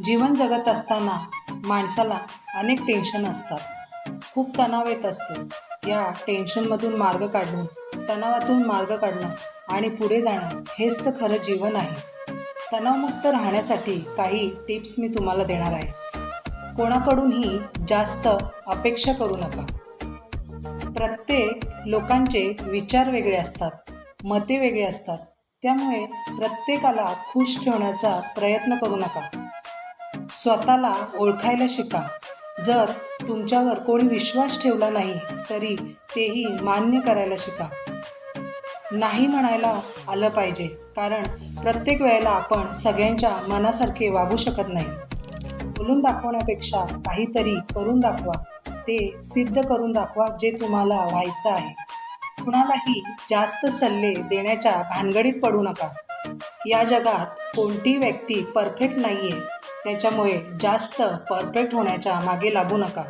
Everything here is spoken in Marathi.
जीवन जगत असताना माणसाला अनेक टेन्शन असतात. खूप तणाव येत असतो. या टेन्शनमधून मार्ग काढून, तणावातून मार्ग काढणं आणि पुढे जाणं हेच तर खरं जीवन आहे. तणावमुक्त राहण्यासाठी काही टिप्स मी तुम्हाला देणार आहे. कोणाकडूनही जास्त अपेक्षा करू नका. प्रत्येक लोकांचे विचार वेगळे असतात, मते वेगळी असतात. त्यामुळे प्रत्येकाला खुश ठेवण्याचा प्रयत्न करू नका. स्वतःला ओळखायला शिका. जर तुमच्यावर कोणी विश्वास ठेवला नाही तरी तेही मान्य करायला शिका. नाही म्हणायला आलं पाहिजे, कारण प्रत्येक वेळेला आपण सगळ्यांच्या मनासारखे वागू शकत नाही. बोलून दाखवण्यापेक्षा काहीतरी करून दाखवा. ते सिद्ध करून दाखवा जे तुम्हाला व्हायचं आहे. कुणालाही जास्त सल्ले देण्याच्या भानगडीत पडू नका. या जगात कोणती व्यक्ती परफेक्ट नाही आहे, त्याच्यामुळे जास्त परफेक्ट होण्याच्या मागे लागू नका.